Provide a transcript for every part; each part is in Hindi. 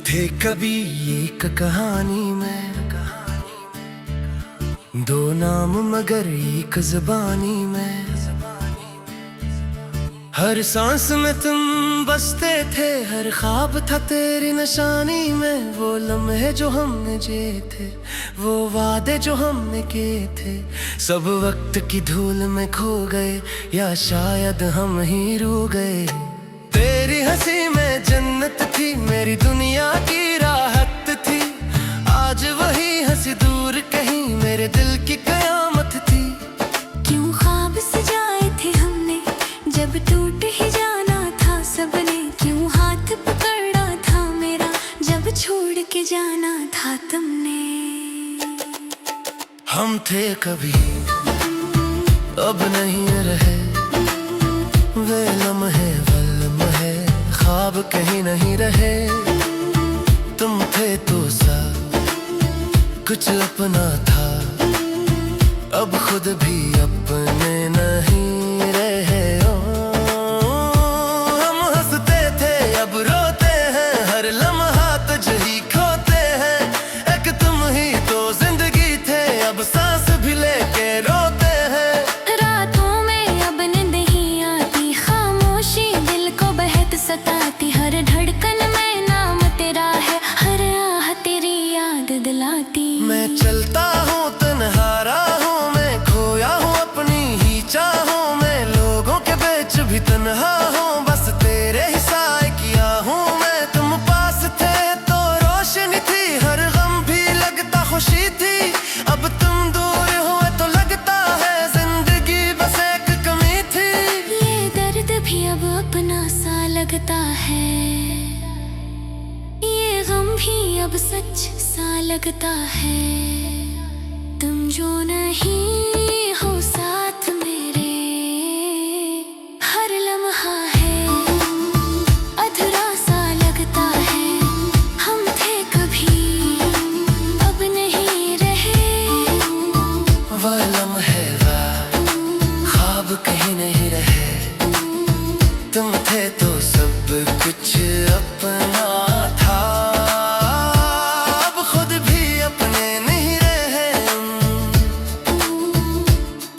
थे कभी एक कहानी में दो नाम मगर एक ज़बानी में। हर सांस में तुम बसते थे, हर ख्वाब था तेरी निशानी में। वो लम्हे जो हमने जिए थे, वो वादे जो हमने किए थे, सब वक्त की धूल में खो गए या शायद हम ही रू गए। तेरी हंसी में जन्नत थी, मेरी दुनिया की राहत थी। आज वही हंसी दूर कहीं मेरे दिल की कयामत थी। क्यों ख्वाब सजाए थे हमने जब टूट ही जाना था सबने। क्यों हाथ पकड़ा था मेरा जब छोड़ के जाना था तुमने। हम थे कभी अब नहीं रहे, वे लम्हे वल्लम्हे ख्वाब कहीं नहीं रहे। तुम थे तो सा कुछ अपना था, अब खुद भी अपने नहीं रहे। हम हंसते थे अब रोते हैं, हर लम्हा तुझ ही खोते हैं। एक तुम ही तो जिंदगी थे, अब सांस भी लेके रोते हैं। रातों में अब नींद ही आती, खामोशी दिल को बेहद सताती। हर धड़कन में नाम तेरा है, हर आह तेरी याद दिलाती। मैं चलता हूँ तन्हा राहों में, खोया हूँ अपनी ही चाहों में। लोगों के बीच भी तन्हा हूँ, बस तेरे ही साए किया हूँ मैं। तुम पास थे तो रोशनी थी, हर गम भी लगता खुशी थी। अब तुम दूर हुए तो लगता है जिंदगी बस एक कमी थी। ये दर्द भी अब अपना सा लगता है, ये गम भी अब सच सा लगता है। तुम जो नहीं हो साथ मेरे, हर लम्हा है अधूरा सा लगता है। हम थे कभी अब नहीं रहे, वह लम्हे ख्वाब कहीं नहीं रहे। तुम थे तो सब कुछ अपना था, अब खुद भी अपने नहीं रहे।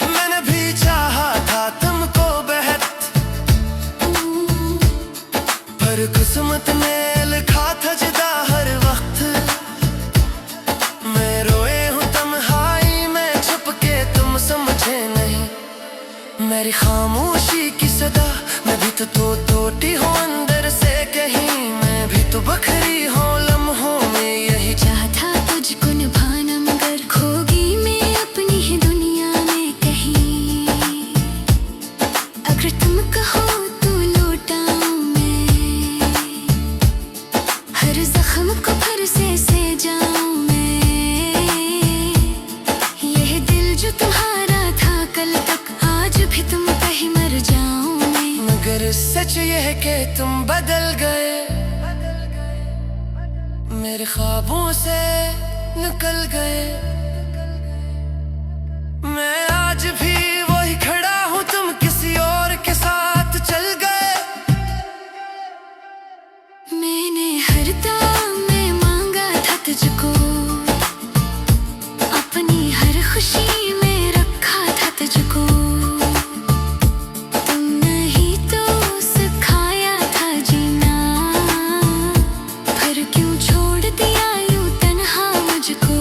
मैंने भी चाहा था तुमको बेहद, पर किस्मत ने लिखा था जुदा हर वक्त। मैं रोए हूँ तन्हाई में छुप के, तुम समझे नहीं मेरी खामोशी की सदा। मैं भी तो टूटी हूँ अंदर से कहीं, मैं भी तो बखरी हूँ लम्हों में। यही चाहता तुझको निभाना मगर खोगी मैं अपनी ही दुनिया में कहीं। अगर तुम कहो तो लौटाऊं मैं, हर जख्म को फिर से जाऊं मैं। यह दिल जो तुम्हारा था कल तक, आज भी तुम पे ही मर जाऊं मैं। मगर सच ये है कि तुम बदल गए, मेरे ख्वाबों से निकल गए। मैं आज भी वही खड़ा हूँ, तुम किसी और के साथ चल गए। मैंने हर दाम में मांगा था तुझको, अपनी हर खुशी में रखा था तुझको। तुमने ही तो सिखाया था जीना, फिर क्यों छोड़ दिया यूं तन्हा मुझको।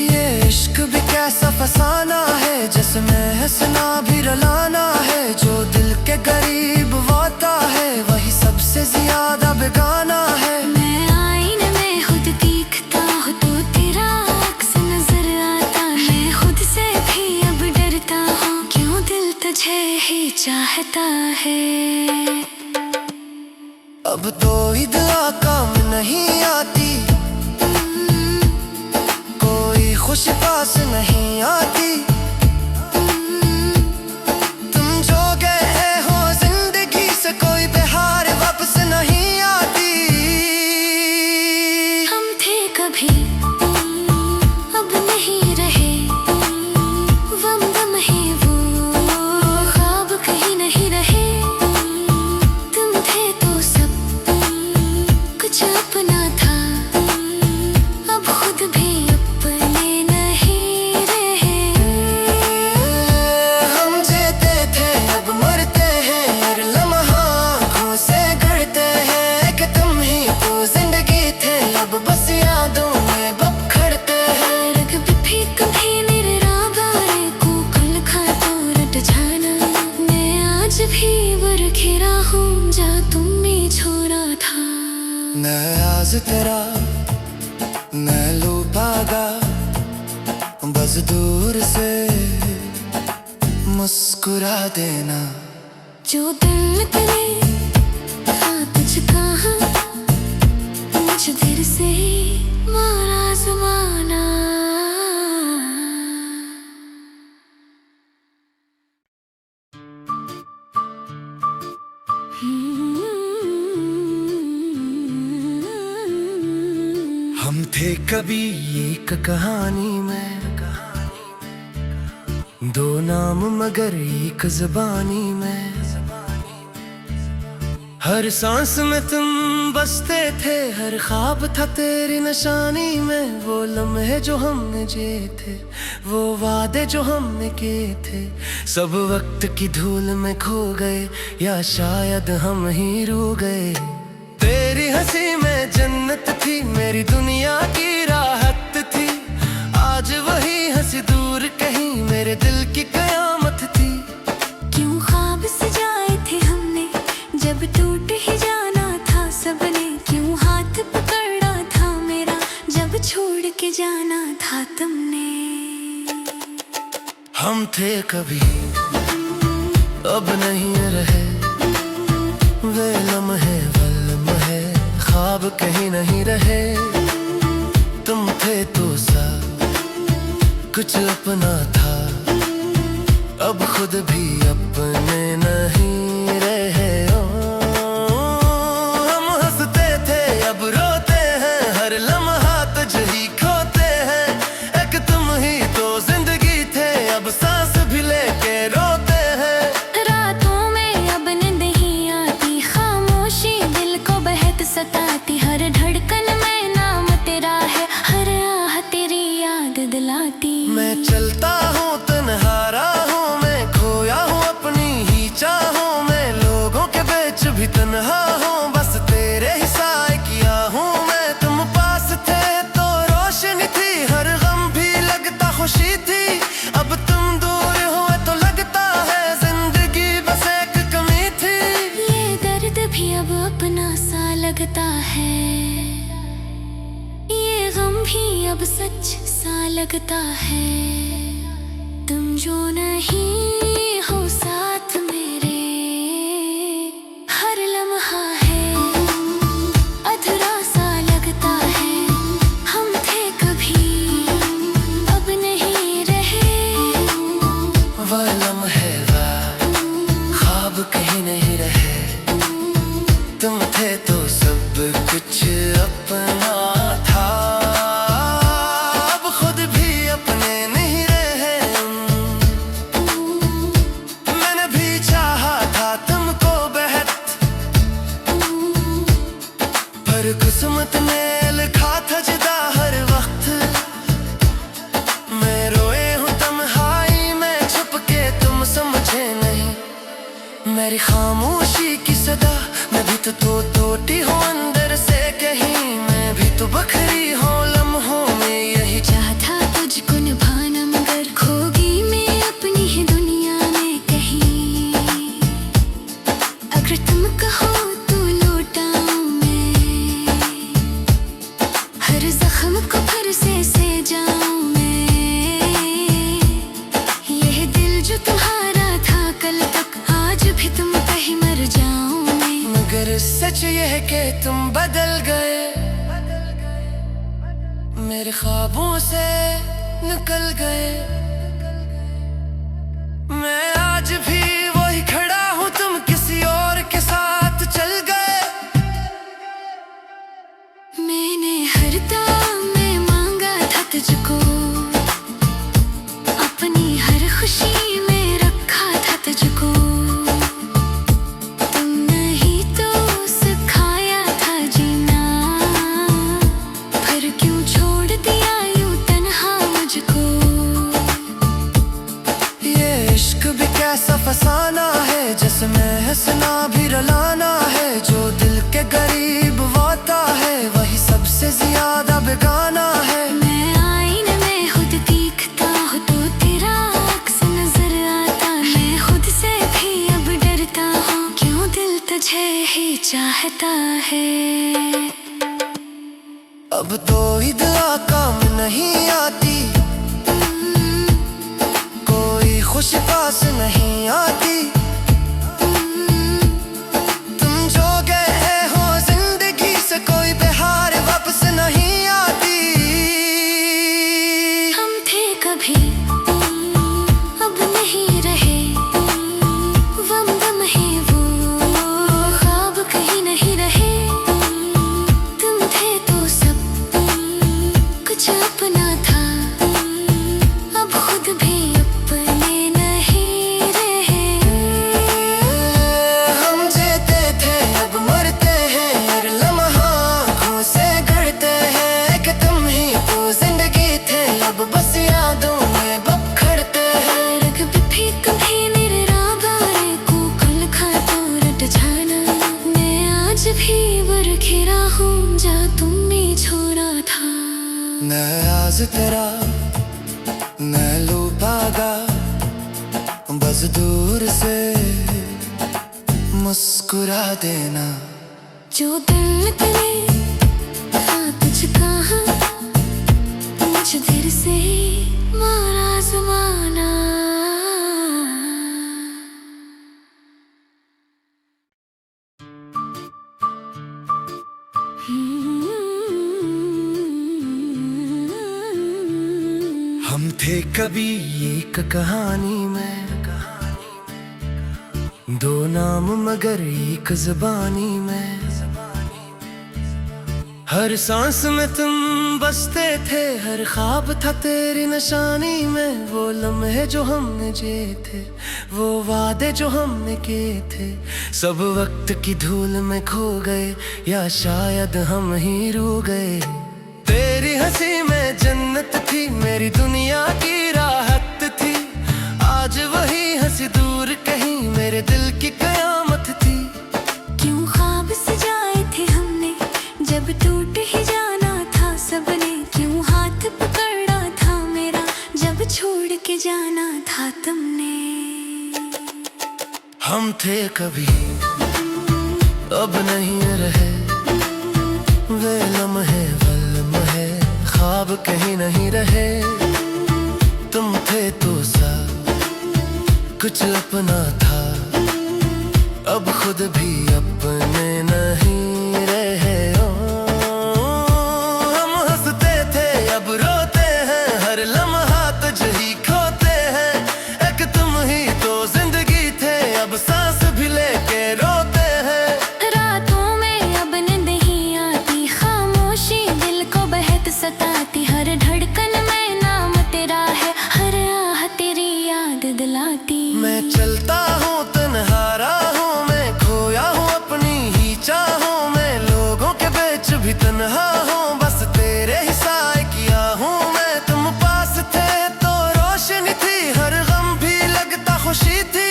ये इश्क भी कैसा फसाना है, जिसमें हंसना भी रुलाना है। जो दिल के करीब होता है, वही सबसे ज्यादा बेगाना है। मैं आईने में खुद दिखता हूँ तो तेरा अक्स नजर आता है। मैं खुद से भी अब डरता हूँ, क्यों दिल तुझे ही चाहता है। अब तो दुआ काम नहीं आती, कोई खुशी पास नहीं आती। तुम जो गए हो जिंदगी से, कोई बहार वापस नहीं आती। हम थे कभी अब नहीं रहे, वम वम है वो ख्वाब कहीं नहीं रहे। तुम थे तो सब राज तेरा मैं लो पागा, बस दूर से मुस्कुरा देना। जो दिल तेरे था तुझ कहाँ, मुझ दिल से मारा ज़माना। हम थे कभी एक कहानी में, दो नाम मगर एक ज़बानी में। हर सांस में तुम बसते थे, हर ख्वाब था तेरी निशानी में। वो लम्हे जो हमने जिए थे, वो वादे जो हमने किए थे, सब वक्त की धूल में खो गए, या शायद हम ही रू गए। तेरी हंसी में जन्नत थी, मेरी दुनिया की राहत थी। आज वही हंसी दूर कहीं मेरे दिल की कयामत थी। क्यों ख्वाब सजाए थे हमने, जब टूट ही जाना था सबने। क्यों हाथ पकड़ा था मेरा, जब छोड़ के जाना था तुमने। हम थे कभी अब नहीं रहे, वे लम्हे वल्लम्हे ख्वाब कहीं नहीं रहे। तुम थे तो सा कुछ अपना था, अब खुद भी अपने नहीं रहे। ओ, हम हंसते थे अब रोते हैं, हर लम्हा तुझ ही खोते हैं। एक तुम ही तो जिंदगी थे, अब सांस भी लेके रोते हैं। रातों में अब नींद ही आती, खामोशी दिल को बहत सताती। हर धड़कन में नाम तेरा है, हर आह तेरी याद दिलाती। मैं चलता हूँ तन्हा राहों में, खोया हूँ अपनी ही चाहों में। लोगों के बीच भी तन्हा हूँ, बस तेरे ही साए किया हूँ मैं। तुम पास थे तो रोशनी थी, हर गम भी लगता खुशी थी। अब तुम दूर हुए तो लगता है जिंदगी बस एक कमी थी। ये दर्द भी अब अपना सा लगता है, ये गम भी अब सच सा लगता है। तुम जो नहीं हो साथ मेरे, हर लम्हा है अधूरा सा लगता है। हम थे कभी अब नहीं रहे, वह लम्हे ख्वाब कहीं नहीं रहे। तुम थे तो सब कुछ अपना था, अब खुद भी अपने नहीं रहे। मैंने भी चाहा था तुमको बेहद, पर किस्मत ने लिखा था जुदा हर वक्त। मैं रोए हूँ तन्हाई में छुप के, तुम समझे नहीं मेरी खामोशी की सदा। मैं भी तो टूटी हूँ अंदर से कहीं, मैं भी तो बखरी हूँ लम्हों में। यही चाहता तुझको निभाना, मगर खोगी मैं अपनी ही दुनिया में कहीं। अगर तुम कहो तो लौटाऊं मैं, हर जख्म को फिर से जाऊं मैं। यह दिल जो तुम्हारा था कल तक, आज भी तुम पे ही मर जाऊं मैं। मगर सच ये है कि तुम बदल गए, मेरे ख्वाबों से निकल गए। मैं आज भी वही खड़ा हूँ, तुम किसी और के साथ चल गए। मैंने हर दाम में मांगा था तुझको, अपनी हर खुशी में रखा था तुझको। तुमने ही तो सिखाया था जीना, फिर क्यों छोड़ दिया यूं तन्हा मुझको। ये इश्क भी कैसा फसाना है, जिसमें हंसना भी रुलाना है। जो दिल के करीब होता है, वही सबसे ज्यादा बेगाना है। मैं आईने में खुद दिखता हूँ तो तेरा अक्स नजर आता। मैं खुद से भी अब डरता हूँ, क्यों दिल तुझे ही चाहता है। अब तो दुआ काम नहीं आती, कोई खुशी पास नहीं आती। तुम जो गए हो जिंदगी से कोई बहार वापस नहीं आती। हम थे कभी अब नहीं रहे, वम दम है वो ख्वाब कहीं नहीं रहे। तुम थे तो सब कुछ अपना था, अब खुद भी अपने नहीं रहे। हम जीते थे अब मरते हैं, हर लम्हा आँखों से गढ़ते हैं कि तुम ही तो जिंदगी थे, अब बस यादों में बखड़ते हैं। रग भी कभी मेरे राबारे को कल खा तो रट जाना। मैं आज भी बरखिरा हूँ जा तुमने छोड़ा था। न आज तेरा न लू पागा, बस दूर से मुस्कुरा देना। जो दिल तेरे था तुझ कहाँ, मुझ दिल से मारा ज़माना। हम थे कभी एक कहानी में, दो नाम मगर एक ज़बानी में। हर सांस में तुम बसते थे, हर ख्वाब था तेरी निशानी में। वो लम्हे जो हमने जिए थे, वो वादे जो हमने किए थे, सब वक्त की धूल में खो गए या शायद हम ही रू गए। तेरी हंसी में जन्नत थी, मेरी दुनिया की राहत थी। आज वही हंसी दूर कहीं मेरे दिल की कयामत थी। क्यों ख्वाब सजाए थे हमने जब टूट ही जाना था सबने। क्यों हाथ पकड़ा था मेरा जब छोड़ के जाना था तुमने। हम थे कभी अब नहीं रहे, वे लम्हे वल्लम्हे ख्वाब कहीं नहीं रहे। तुम थे तो सब कुछ अपना था, अब खुद भी अपने नहीं रहे। ओ, हम हंसते थे अब रोते हैं, हर लम्हा तुझ ही खोते हैं। एक तुम ही तो जिंदगी थे, अब सांस भी लेके रोते हैं। रातों में अब नींद ही आती, खामोशी दिल को बहत सताती। हर धड़कन में नाम तेरा है, हर आह तेरी याद दिलाती। मैं चलता हूँ तन्हारा हूँ, मैं खोया हूँ अपनी ही चाहों में। लोगों के बीच भी तन्हा हूँ, बस तेरे ही साए किया हूँ मैं। तुम पास थे तो रोशनी थी, हर गम भी लगता खुशी थी।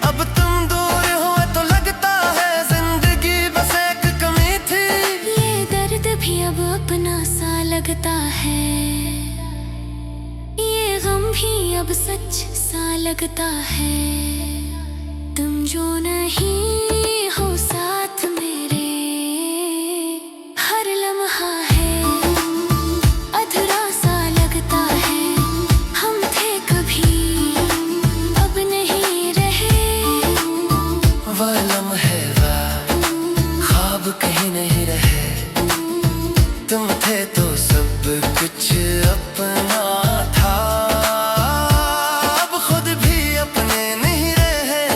अब तुम दूर हो तो लगता है जिंदगी बस एक कमी थी। ये दर्द भी अब अपना सा लगता है, ये गम भी अब सच सा लगता है। तुम जो नहीं हो साथ मेरे, हर लम्हा है अधूरा सा लगता है। हम थे कभी अब नहीं रहे, वह लम्हे ख्वाब कहीं नहीं रहे। तुम थे तो सब कुछ अपना था, अब खुद भी अपने नहीं रहे।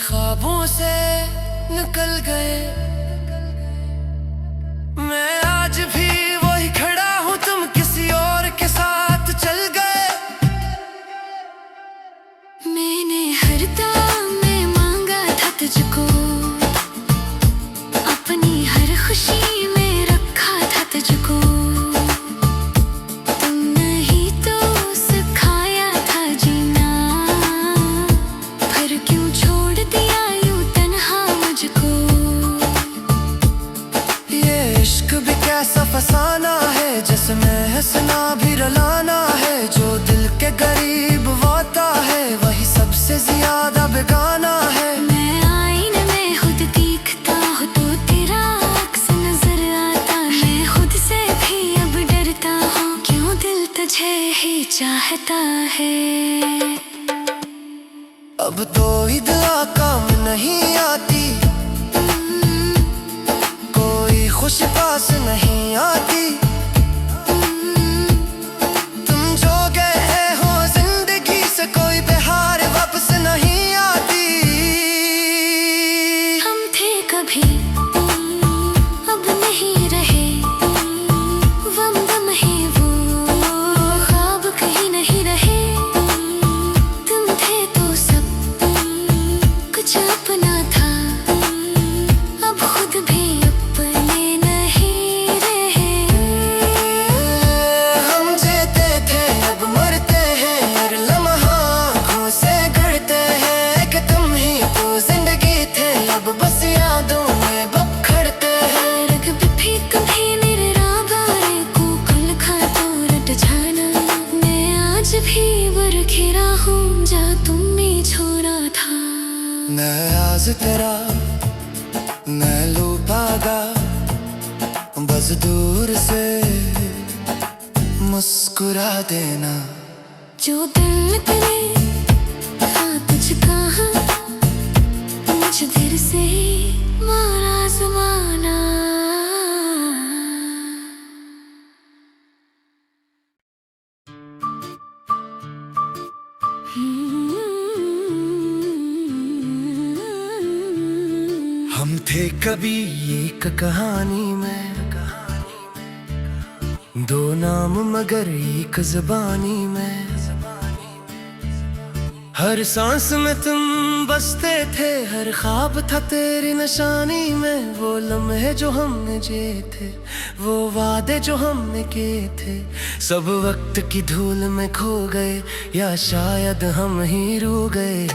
ख्वाबों से निकल गए। मैं आज भी वही खड़ा हूँ, तुम किसी और के साथ चल गए। मैंने हर दम में मांगा था तुझको, अपनी हर खुशी में रखा था तुझको। तुम नहीं तो सिखाया था जीना, फिर क्यों छोड़ दिया यूं तन्हा मुझको। ये इश्क भी कैसा फसाना है, जिसमें हंसना भी रुलाना है। जो दिल के करीब होता है, वही सबसे ज्यादा बेगाना है। मैं आईने में खुद दिखता हूँ तो तेरा अक्स नजर आता है। मैं खुद से भी अब डरता हूँ, क्यों दिल तुझे ही चाहता है। अब तो ही दुआ काम नहीं आती, कोई खुशी पास नहीं आती। तुम जो गए हो जिंदगी से, कोई बहार वापस नहीं आती। हम थे कभी अब नहीं रहे, वम वम है वो ख्वाब कहीं नहीं रहे। तुम थे तो सब कुछ अपना था, अब खुद भी अपने नहीं रहे। हम जीते थे अब मरते हैं, हर लम्हा आँखों से गढ़ते हैं कि तुम ही तो जिंदगी थे, अब बस यादों में बखड़ते हैं। रग भी कभी मेरे राबारे को कल खा तो रट जाना। मैं आज भी बरखिरा हूँ, जा तुम ही छोड़ा था। न आज तेरा न लो पागा, बस दूर से मुस्कुरा देना। जो दिल तेरे हाँ तुझ कहाँ, मुझ दिल से मारा ज़माना। हम थे कभी एक कहानी में, दो नाम मगर एक ज़बानी में। हर सांस में तुम बसते थे, हर ख्वाब था तेरी निशानी में। वो लम्हे जो हमने जिए थे, वो वादे जो हमने किए थे, सब वक्त की धूल में खो गए, या शायद हम ही रू गए।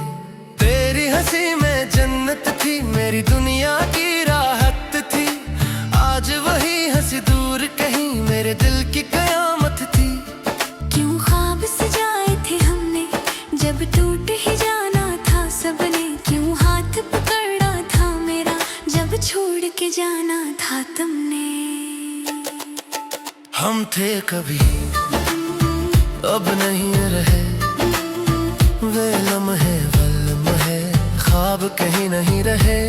तेरी हंसी में जन्नत थी, मेरी दुनिया की राहत थी। आज वही हंसी दूर कहीं मेरे दिल की कयामत थी। क्यों ख्वाब सजाए थे हमने, जब टूट ही जाना था सबने। क्यों हाथ पकड़ा था मेरा, जब छोड़ के जाना था तुमने। हम थे कभी अब नहीं रहे, वे लम्हे वल्लम है, ख्वाब कहीं नहीं रहे।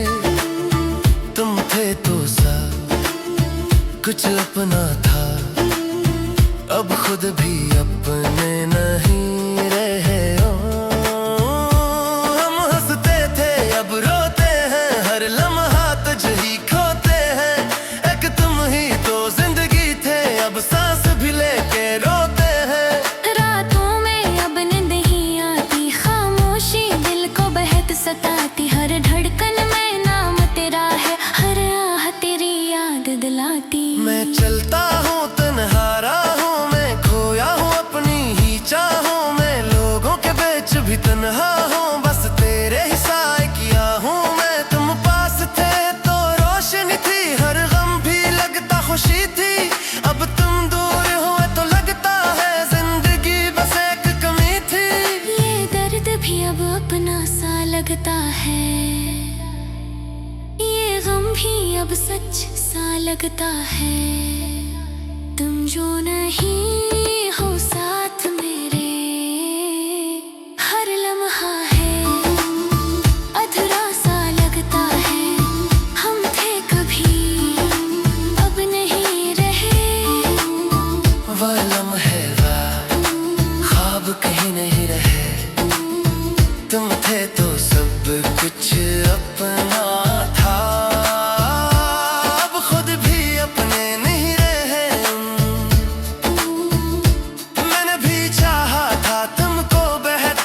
तुम थे तो सब कुछ अपना था, अब खुद भी अपने नहीं रहे। ओ, हम हंसते थे अब रोते हैं, हर लम्हा तुझ ही खोते हैं। एक तुम ही तो जिंदगी थे, अब सांस भी लेके रोते हैं। रातों में अब नींद नहीं आती, खामोशी दिल को बेहद सताती। हर धड़कन में नाम तेरा है, हर आह तेरी याद दिलाती। मैं चलता हूँ तन्हारा हूँ, मैं खोया हूँ अपनी ही चाहों में। लोगों के बीच भी तन्हा हूँ, बस तेरे ही साए किया हूँ मैं। तुम पास थे तो रोशनी थी, हर गम भी लगता खुशी थी। अब तुम दूर हुए तो लगता है जिंदगी बस एक कमी थी। ये दर्द भी अब अपना सा लगता है, ये गम भी अब सच सा लगता है। तुम जो नहीं हो साथ मेरे, हर लम्हा है अधूरा सा लगता है। हम थे कभी अब नहीं रहे, वह लम्हे ख्वाब कहीं नहीं रहे। तुम थे तो सब कुछ अपना था, अब खुद भी अपने नहीं रहे हम। मैंने भी चाहा था तुमको बेहद,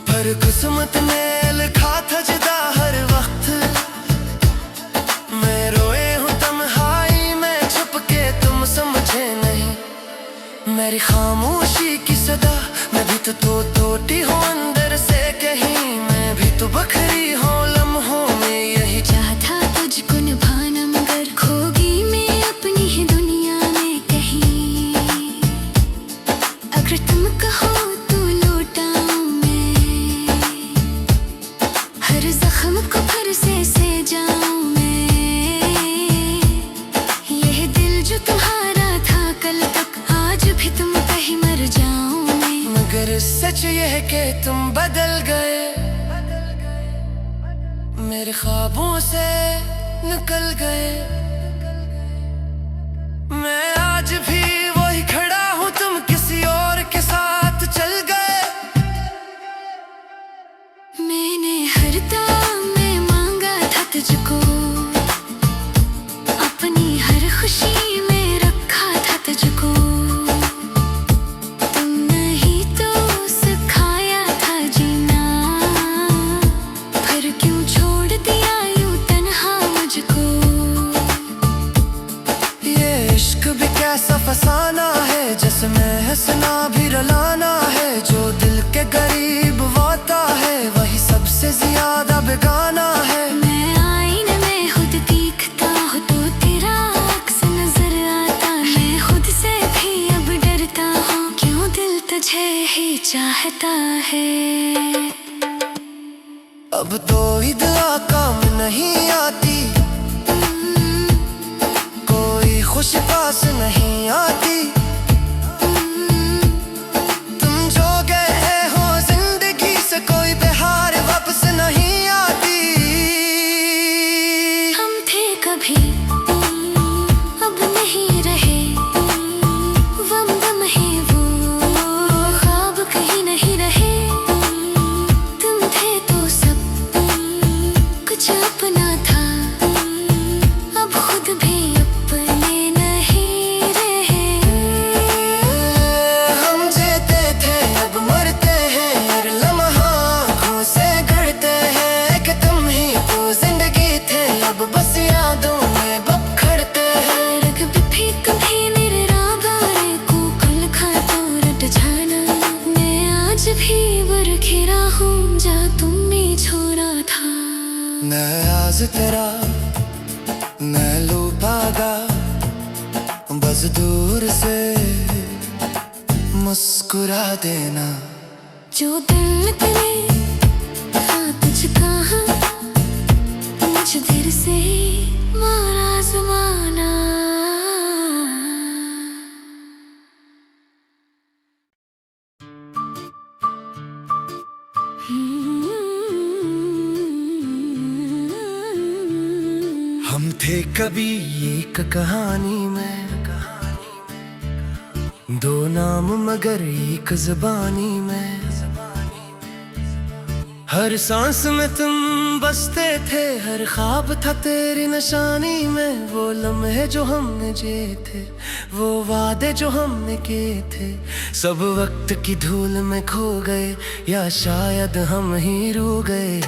पर किस्मत ने लिखा था जुदा हर वक्त। मैं रोए हूँ तन्हाई में छुप के, तुम समझे नहीं मेरी खामोशी की सदा। मैं भी तो टूटी हूँ अंदर से कहीं, मैं भी तो बखरी हूँ लम्हों में यही। चाहता तुझको निभाना मगर खोगी मैं अपनी ही दुनिया में कहीं। अगर तुम कहो तो लौटाऊं मैं, हर जख्म को फिर से जाऊं मैं। यह दिल जो तुम्हारा था कल तक, आज भी तुम पे ही मर जाऊं मैं। मगर सच ये है कि तुम बदल गए, मेरे ख्वाबों से निकल गए। मैं आज भी वही खड़ा हूँ, तुम किसी और के साथ चल गए। मैंने हर दाम में मांगा था तुझको, अपनी हर खुशी में रखा था तुझको। तुम नहीं तो सिखाया था जीना, फिर क्यों छोड़ दिया यूं तन्हा मुझको। ये इश्क भी कैसा फसाना है, जिसमें हंसना भी रुलाना है। जो दिल के करीब होता है वही सबसे ज्यादा बेगाना है। मैं आईने में खुद दिखता हूँ तो तेरा अक्स नजर आता है। मैं खुद से भी अब डरता हूँ, क्यों दिल तुझे ही चाहता है। अब तो ही दुआ काम नहीं आती, कोई खुशी पास नहीं आती। तुम जो गए हो जिंदगी से, कोई बहार वापस नहीं आती। हम थे कभी अब नहीं रहे, वम वम है वो ख्वाब कहीं नहीं रहे। तुम थे तो सब कुछ अपना था, अब खुद भी अपने नहीं रहे। हम जीते थे अब मरते हैं, हर लम्हा आँखों से गढ़ते हैं कि तुम ही तो जिंदगी थे, अब बस यादों में बखड़ते हैं। रग भी कभी मेरे राबारे को खुल खा तो रट जाना। मैं आज भी बरखिरा हूँ जा तुमने छोड़ा था। न आज तेरा न लो पागा, बस दूर से मुस्कुरा देना। जो दिल तेरे था तुझ कहाँ, मुझ देर से मारा ज़माना। हम थे कभी एक कहानी में, दो नाम मगर एक ज़बानी में। हर सांस में तुम बसते थे, हर ख्वाब था तेरी निशानी में। वो लम्हे जो हमने जिए थे, वो वादे जो हमने किए थे, सब वक्त की धूल में खो गए, या शायद हम ही रू गए।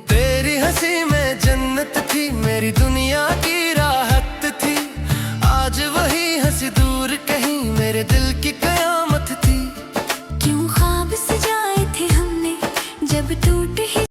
तेरी हंसी में जन्नत थी, मेरी दुनिया की राहत थी। आज वही हंसी दूर कहीं, मेरे दिल की कयामत थी। क्यों ख्वाब सजाए थे हमने, जब तू